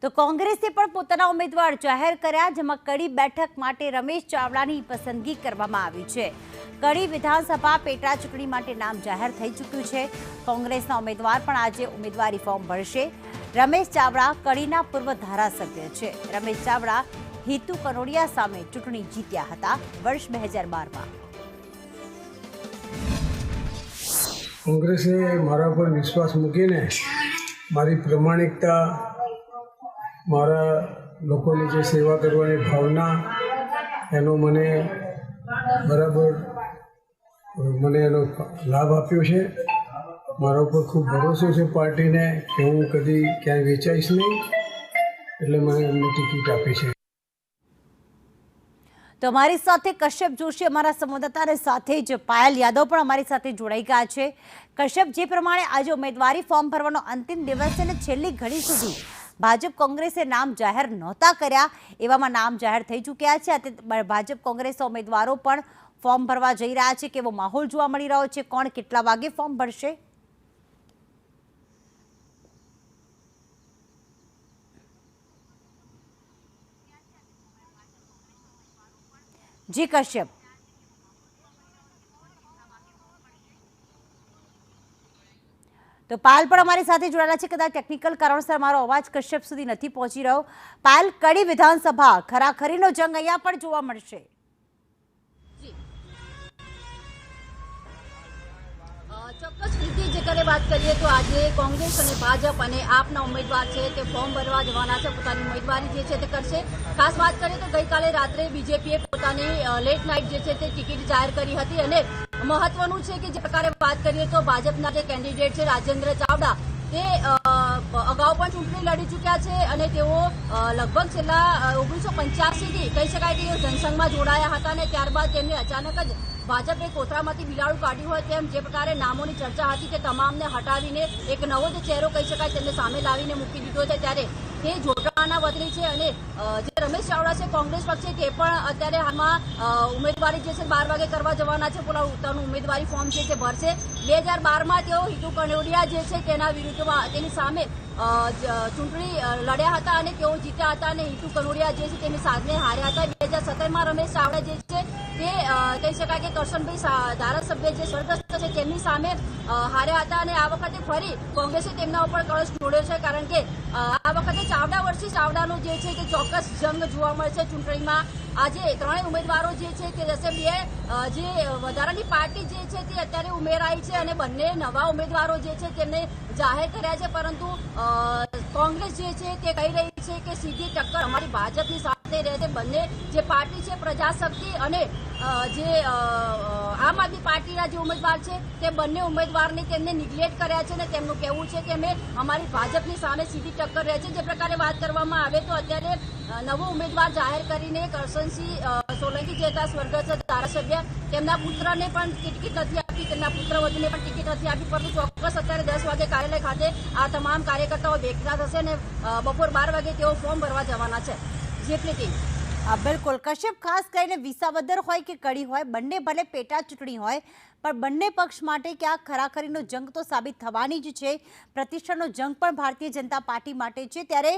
તો કોંગ્રેસે પણ પોતાના ઉમેદવાર જાહેર કર્યા, જેમાં કડી બેઠક માટે રમેશ ચાવડાની પસંદગી કરવામાં આવી છે। કડી વિધાનસભા પેટા ચૂંટણી માટે નામ જાહેર થઈ ચૂક્યું છે। કોંગ્રેસના ઉમેદવાર પણ આજે ઉમેદવારી ફોર્મ ભરશે। રમેશ ચાવડા કડીના પૂર્વ ધારાસભ્ય છે। રમેશ ચાવડા હિતુ કનોડિયા સામે ચૂંટણી જીત્યા હતા વર્ષ 2012માં। કોંગ્રેસે મારા પર વિશ્વાસ મૂકીને મારી પ્રમાણિકતા, મારા લોકોની જે સેવા કરવાની ભાવના, એનો મને બરાબર એનો લાભ આપ્યો છે। મારા ઉપર ખૂબ ભરોસો છે પાર્ટીને કે હું કદી ક્યાંય વેચાઈશ નહીં, એટલે મને એમને ટિકિટ આપી છે। તો અમારી સાથે કશ્યપ જોશી, અમારા સંવાદદાતાને સાથે જ પાયલ યાદવ પણ અમારી સાથે જોડાઈ ગયા છે। કશ્યપ, જે પ્રમાણે આજે ઉમેદવારી ફોર્મ ભરવાનો અંતિમ દિવસ છે ને છેલ્લી ઘડી સુધી ભાજપ કોંગ્રેસે નામ જાહેર નહોતા કર્યા, એવામાં નામ જાહેર થઈ ચૂક્યા છે। ભાજપ કોંગ્રેસના ઉમેદવારો પણ ફોર્મ ભરવા જઈ રહ્યા છે। કેવો માહોલ જોવા મળી રહ્યો છે? કોણ કેટલા વાગે ફોર્મ ભરશે? જી કશ્યપ। તો પાયલ પણ અમારી સાથે જોડાયેલા છે। કદાચ ટેકનિકલ કારણસર મારો અવાજ કશ્યપ સુધી નથી પહોંચી રહ્યો। પાયલ, કડી વિધાનસભા ખરાખરીનો જંગ અહીંયા પણ જોવા મળશે। ચોક્કસ રીતે જે વાત કરીએ તો આજે કોંગ્રેસ અને ભાજપ અને આપના ઉમેદવાર છે તે ફોર્મ ભરવા જવાના છે, પોતાની ઉમેદવારી જે છે તે કરશે। ખાસ વાત કરીએ તો ગઈકાલે રાત્રે બીજેપીએ પોતાની લેટ નાઇટ જે છે તે ટિકિટ જાહેર કરી હતી અને મહત્વનું છે કે જે પ્રકારે વાત કરીએ તો ભાજપના જે કેન્ડિડેટ છે રાજેન્દ્ર ચાવડા, તે અગાઉ પણ ચૂંટણી લડી ચૂક્યા છે અને તેઓ લગભગ છેલ્લા 1985થી કહી શકાય કે જનસંઘમાં જોડાયા હતા અને ત્યારબાદ તેમને અચાનક જ ભાજપે કોથળામાંથી બિલાડું કાઢ્યું હોય તેમ જે પ્રકારે નામોની ચર્ચા હતી તે તમામને હટાવીને એક નવો જ ચહેરો કહી શકાય તેમને સામે લાવીને મૂકી દીધો છે। ત્યારે તે જોટાણા વતની છે અને જે રમેશ ચાવડા છે કોંગ્રેસ પક્ષે તે પણ અત્યારે હાલમાં ઉમેદવારી જે છે 12 વાગે કરવા જવાના છે। પોતાનું ઉમેદવારી ફોર્મ છે તે ભરશે। 2012માં તેઓ હિતુ કનોડિયા જે છે તેના વિરુદ્ધમાં તેની સામે ચૂંટણી લડ્યા હતા અને તેઓ જીત્યા હતા અને હિતુ કનોડિયા જે છે તેની સામે હાર્યા હતા। 2017માં રમેશ ચાવડા જે છે તે કહી શકાય કે કરશનભાઈ ધારાસભ્ય જે સ્વર્ગસ્થ છે તેમની સામે હાર્યા હતા અને આ વખતે ફરી કોંગ્રેસે તેમના ઉપર કળશ ઢોળ્યો છે, કારણ કે આ વખતે ચાવડા વર્ષી ચાવડાનો જે છે તે ચોક્કસ જંગ જોવા મળશે ચૂંટણીમાં। આજે ત્રણેય ઉમેદવારો જે છે તે જશે। જે વધારાની પાર્ટી જે છે તે અત્યારે ઉમેરાઈ છે અને બંને નવા ઉમેદવારો જે છે તેમને જાહેર કર્યા છે, પરંતુ કોંગ્રેસ જે છે તે કહી રહી છે કે સીધી ટક્કર અમારી ભાજપની સાથે રહેશે। બંને જે પાર્ટી છે પ્રજાશક્તિ અને જે આમ આદમી પાર્ટીના જે ઉમેદવાર છે તે બંને ઉમેદવારને તેમને નિગ્લેક્ટ કર્યા છે અને તેમનું કહેવું છે કે અમે અમારી ભાજપની સામે સીધી ટક્કર રહે છે। જે પ્રકારે વાત કરવામાં આવે તો અત્યારે નવો ઉમેદવાર જાહેર કરીને કરશનસિંહ સોલંકી જે હતા સ્વર્ગસ્થ ધારાસભ્ય, તેમના પુત્રને પણ ટિકિટ નથી આપી, તેમના પુત્રવધુને પણ ટિકિટ નથી આપી, પરંતુ ચોક્કસ અત્યારે 10 વાગે કાર્યાલય ખાતે આ તમામ કાર્યકર્તાઓ ભેગા થશે અને બપોર 12 વાગે તેઓ ફોર્મ ભરવા જવાના છે। જેટલી ટીમ બિલકુલ કશ્યપ, ખાસ કરીને વિસાવદર હોય કે કડી હોય, બંને ભલે પેટા ચૂંટણી હોય પણ બંને પક્ષ માટે ક્યાંક ખરાખરીનો જંગ તો સાબિત થવાની જ છે। પ્રતિષ્ઠાનો જંગ પણ ભારતીય જનતા પાર્ટી માટે છે। ત્યારે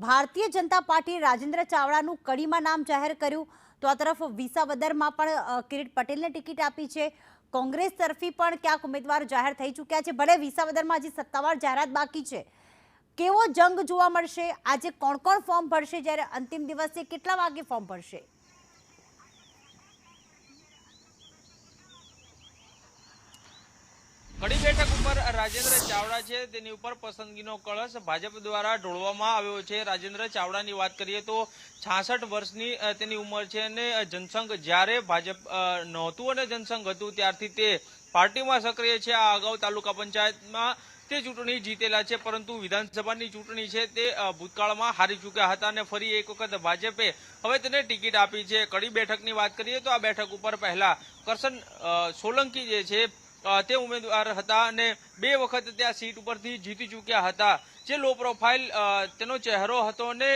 ભારતીય જનતા પાર્ટીએ રાજેન્દ્ર ચાવડાનું કડીમાં નામ જાહેર કર્યું, તો આ તરફ વિસાવદરમાં પણ કિરીટ પટેલને ટિકિટ આપી છે। કોંગ્રેસ તરફી પણ ક્યાંક ઉમેદવાર જાહેર થઈ ચૂક્યા છે, ભલે વિસાવદરમાં હજી સત્તાવાર જાહેરાત બાકી છે। કેવો જંગ જોવા મળશે? આજે કોણ કોણ ફોર્મ ભરશે, જ્યારે અંતિમ દિવસે કેટલા વાગે ફોર્મ ભરશે? કડી બેઠક ઉપર રાજેન્દ્ર ચાવડા છે તેની ઉપર પસંદગીનો કળશ ભાજપ દ્વારા ઢોળવામાં આવ્યો છે। રાજેન્દ્ર ચાવડાની વાત કરીએ તો 66 વર્ષની તેની ઉંમર છે અને જનસંઘ જ્યારે ભાજપ નહોતું અને જનસંઘ હતું ત્યારથી તે પાર્ટીમાં સક્રિય છે। આ અગાઉ તાલુકા પંચાયતમાં તે ચૂંટણી જીતેલા છે, પરંતુ વિધાનસભાની ચૂંટણી છે તે ભૂતકાળમાં હારી ચૂક્યા હતા અને ફરી એક વખત ભાજપે હવે તેને ટિકિટ આપી છે। કડી બેઠકની વાત કરીએ તો આ બેઠક ઉપર પહેલા કરશન સોલંકી જે છે તે ઉમેદવાર હતા અને 2 વખત ત્યાં સીટ ઉપરથી જીતી ચૂક્યા હતા। જે લો પ્રોફાઇલ તેનો ચહેરો હતો અને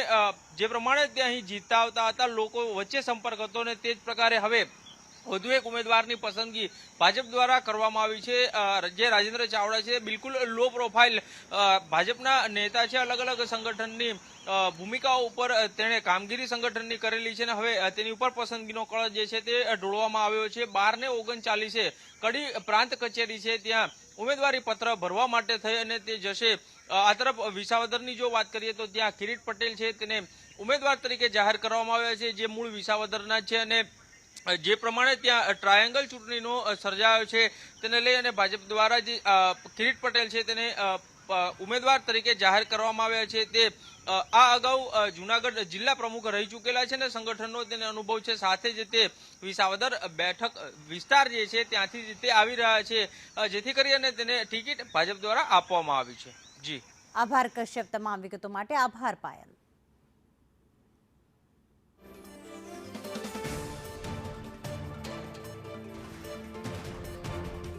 જે પ્રમાણે તે અહીં જીતતા આવતા હતા, લોકો વચ્ચે સંપર્ક હતો અને તે જ પ્રકારે હવે વધુ એક ઉમેદવારની પસંદગી ભાજપ દ્વારા કરવામાં આવી છે। જે રાજેન્દ્ર ચાવડા છે બિલકુલ લો પ્રોફાઇલ ભાજપના નેતા છે। અલગ અલગ સંગઠનની ભૂમિકાઓ ઉપર તેણે કામગીરી સંગઠનની કરેલી છે અને હવે તેની ઉપર પસંદગીનો કળશ જે છે તે ઢોળવામાં આવ્યો છે। 12 ને 39 કડી પ્રાંત કચેરી છે ત્યાં ઉમેદવારી પત્ર ભરવા માટે થઈ અને તે જશે। આ તરફ વિસાવદરની જો વાત કરીએ તો ત્યાં કિરીટ પટેલ છે તેને ઉમેદવાર તરીકે જાહેર કરવામાં આવ્યા છે, જે મૂળ વિસાવદરના છે અને જે પ્રમાણે ત્યાં ટ્રાયેંગલ ચૂંટણીનો સર્જાયો છે તેને લઈ અને ભાજપ દ્વારા જે કિરીટ પટેલ છે તેને ઉમેદવાર તરીકે જાહેર કરવામાં આવ્યા છે। તે આ અગાઉ જૂનાગઢ જિલ્લા પ્રમુખ રહી ચૂકેલા છે અને સંગઠનનો તેને અનુભવ છે, સાથે જ તે વિસાવદર બેઠક વિસ્તાર જે છે ત્યાંથી તે આવી રહ્યા છે, જેથી કરી અને તેને ટિકિટ ભાજપ દ્વારા આપવામાં આવી છે। જી આભાર કશ્યપ, તમામ વિગતો માટે આભાર પાયલ।